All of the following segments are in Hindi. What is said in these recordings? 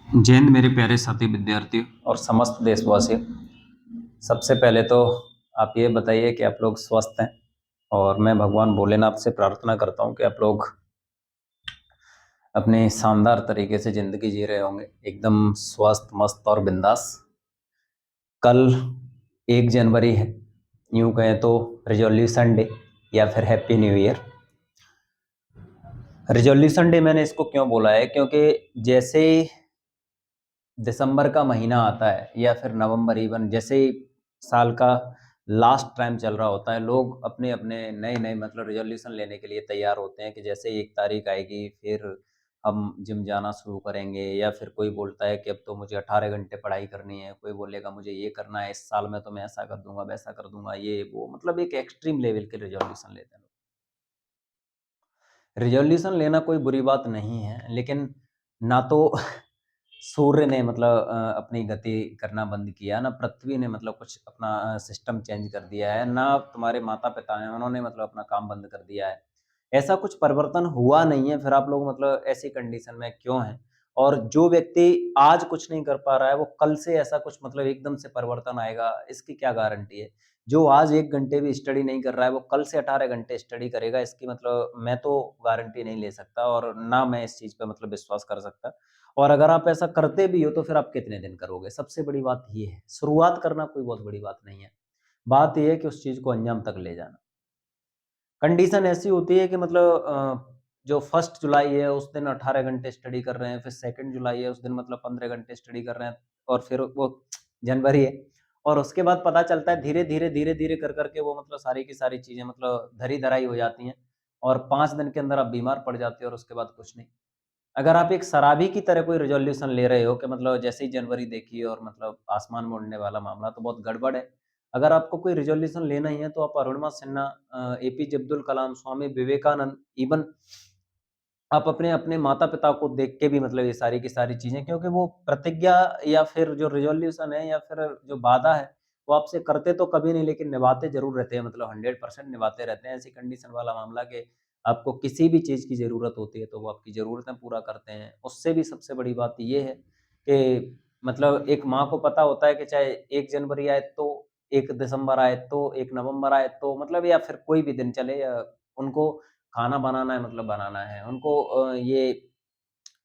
जय हिंद मेरे प्यारे साथी विद्यार्थियों और समस्त देशवासियों। सबसे पहले तो आप ये बताइए कि आप लोग स्वस्थ हैं, और मैं भगवान भोलेनाथ से प्रार्थना करता हूँ कि आप लोग अपने शानदार तरीके से ज़िंदगी जी रहे होंगे, एकदम स्वस्थ, मस्त और बिंदास। कल 1 जनवरी है, यूँ कहें तो रिजोल्यूशन डे या फिर happy new year. Resolution day मैंने इसको क्यों बोला है, क्योंकि जैसे दिसंबर का महीना आता है या फिर नवंबर, इवन जैसे ही साल का लास्ट टाइम चल रहा होता है, लोग अपने अपने नए नए मतलब रिजोल्यूशन लेने के लिए तैयार होते हैं कि जैसे ही 1 तारीख आएगी फिर हम जिम जाना शुरू करेंगे, या फिर कोई बोलता है कि अब तो मुझे 18 घंटे पढ़ाई करनी है, कोई बोलेगा मुझे ये करना है, इस साल में तो मैं ऐसा कर दूंगा, वैसा कर दूंगा, ये वो मतलब एक एक्सट्रीम लेवल के रिजोल्यूशन लेते हैं लोग। रिजोल्यूशन लेना कोई बुरी बात नहीं है, लेकिन ना तो सूर्य ने मतलब अपनी गति करना बंद किया, ना पृथ्वी ने मतलब कुछ अपना सिस्टम चेंज कर दिया है, ना तुम्हारे माता-पिता हैं उन्होंने मतलब अपना काम बंद कर दिया है। ऐसा कुछ परिवर्तन हुआ नहीं है, फिर आप लोग मतलब ऐसी कंडीशन में क्यों हैं? और जो व्यक्ति आज कुछ नहीं कर पा रहा है, वो कल से ऐसा कुछ मतलब एकदम से परिवर्तन आएगा, इसकी क्या गारंटी है? जो आज 1 घंटे भी स्टडी नहीं कर रहा है, वो कल से 18 घंटे स्टडी करेगा, इसकी मतलब मैं तो गारंटी नहीं ले सकता, और ना मैं इस चीज़ पे मतलब विश्वास कर सकता। और अगर आप ऐसा करते भी हो तो फिर आप कितने दिन करोगे? सबसे बड़ी बात ये है। शुरुआत करना कोई बहुत बड़ी बात नहीं है। बात ये है कि उस चीज़ को अंजाम तक ले जाना। कंडीशन ऐसी होती है कि मतलब जो 1 जुलाई है उस दिन 18 घंटे स्टडी कर रहे हैं, फिर 2 जुलाई है उस दिन मतलब 15 घंटे स्टडी कर रहे हैं, और फिर वो जनवरी है, और उसके बाद पता चलता है धीरे-धीरे, धीरे-धीरे कर के वो मतलब सारी की सारी चीज़ें मतलब धरी-धराई हो जाती हैं, और 5 दिन के अंदर आप बीमार पड़ जाते हो और उसके बाद कुछ नहीं। अगर आप एक शराबी की तरह कोई रिज़ॉल्यूशन ले रहे हो कि मतलब जैसे ही जनवरी देखी और मतलब आसमान में उड़ने वाला मामला, तो बहुत गड़बड़ है। अगर आपको कोई रिज़ॉल्यूशन लेना ही है तो आप अरुणिमा सिन्हा, एपीजे अब्दुल कलाम, स्वामी विवेकानंद, इवन आप अपने अपने माता-पिता को देख के भी मतलब ये सारी की सारी चीज़ें, क्योंकि वो प्रतिज्ञा या फिर जो रिज़ॉल्यूशन है या फिर जो वादा है, वो आपसे करते तो कभी नहीं लेकिन निभाते ज़रूर रहते हैं, मतलब 100% निभाते रहते हैं। ऐसी कंडीशन वाला मामला कि आपको किसी भी चीज़ की ज़रूरत होती है, तो वो आपकी ज़रूरतें पूरा करते हैं। उससे भी सबसे बड़ी बात ये है कि मतलब एक माँ को पता होता है कि चाहे 1 जनवरी आए तो, 1 दिसंबर आए तो, 1 नवंबर आए तो मतलब, या फिर कोई भी दिन चले, या उनको खाना बनाना है मतलब बनाना है। उनको ये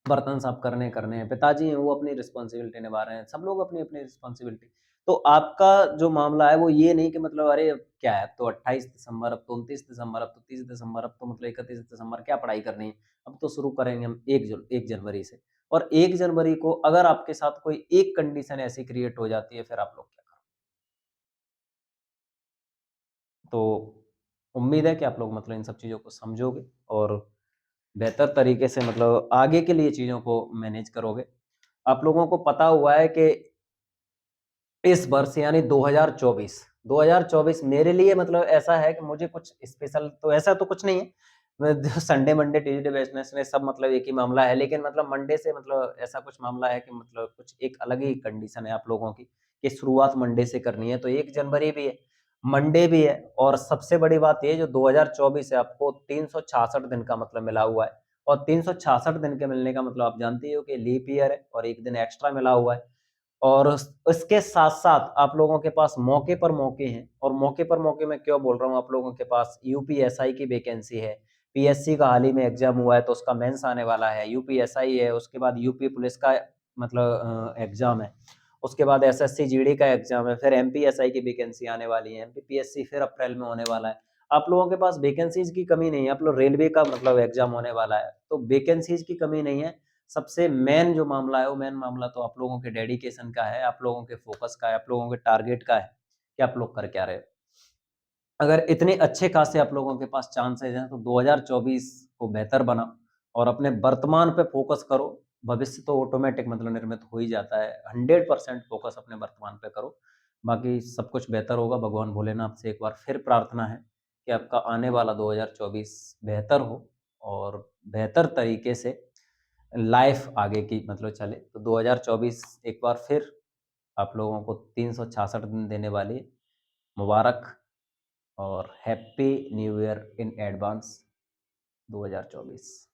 बर्तन साफ करने हैं। पिताजी हैं वो अपनी रिस्पॉन्सिबिलिटी निभा रहे हैं। सब लोग अपनी-अपनी रिस्पॉन्सिबिलिटी। तो आपका जो मामला है वो ये नहीं कि मतलब अरे अब क्या है, अब तो 28 दिसंबर, अब तो 29 दिसंबर, अब तो 30 दिसंबर, अब तो मतलब 31 दिसंबर क्या पढ़ाई करनी है। अब तो शुरू करेंगे हम 1 जनवरी से। और 1 जनवरी को अगर आपके साथ कोई एक कंडीशन ऐसी क्रिएट हो जाती है, फिर आप लोग क्या करोगे? तो उम्मीद है कि आप लोग मतलब इन सब चीज़ों को समझोगे और बेहतर तरीके से मतलब आगे के लिए चीज़ों को मैनेज करोगे। आप लोगों को पता हुआ है कि इस वर्ष यानी 2024 मेरे लिए मतलब ऐसा है कि मुझे कुछ स्पेशल तो ऐसा तो कुछ नहीं है। मैं जो संडे, मंडे, ट्यूसडे, वेडनेसडे सब मतलब एक ही मामला है, लेकिन मतलब मंडे से मतलब ऐसा कुछ मामला है कि मतलब कुछ एक अलग ही कंडीशन है आप लोगों की, कि शुरुआत मंडे से करनी है। तो 1 जनवरी भी है, मंडे भी है, और सबसे बड़ी बात ये है जो 2024 है आपको 366 दिन का मतलब मिला हुआ है, और 366 दिन के मिलने का मतलब आप जानते ही हो कि लीप ईयर है और 1 दिन एक्स्ट्रा मिला हुआ है। और उसके साथ-साथ आप लोगों के पास मौके पर मौके हैं, और मौके पर मौके मैं क्यों बोल रहा हूँ, आप लोगों के पास यूपीएसआई की वैकेंसी है, पीएससी का हाल ही में एग्ज़ाम हुआ है तो उसका मेंस आने वाला है, यूपीएसआई है, उसके बाद यूपी पुलिस का मतलब एग्ज़ाम है, उसके बाद एसएससी जीडी का एग्ज़ाम है, फिर एमपीएसआई की वैकेंसी आने वाली है, एमपीपीएससी फिर अप्रैल में होने वाला है। आप लोगों के पास वैकेंसीज़ की कमी नहीं है, आप लोग रेलवे का मतलब एग्ज़ाम होने वाला है, तो वैकेंसीज़ की कमी नहीं है। सबसे मेन जो मामला है, वो मेन मामला तो आप लोगों के डेडिकेशन का है, आप लोगों के फ़ोकस का है, आप लोगों के टारगेट का है, कि आप लोग कर क्या रहे हो। अगर इतने अच्छे खासे आप लोगों के पास चांसेज़ हैं, तो 2024 को बेहतर बनाओ और अपने वर्तमान पे फ़ोकस करो। भविष्य तो ऑटोमैटिक मतलब निर्मित हो ही जाता है। 100% फ़ोकस अपने वर्तमान पे करो, बाकी सब कुछ बेहतर होगा। भगवान भोलेनाथ से एक बार फिर प्रार्थना है कि आपका आने वाला 2024 बेहतर हो और बेहतर तरीके से लाइफ़ आगे की मतलब चले। तो 2024 एक बार फिर आप लोगों को 366 दिन देने वाली है। मुबारक और happy new year in advance 2024।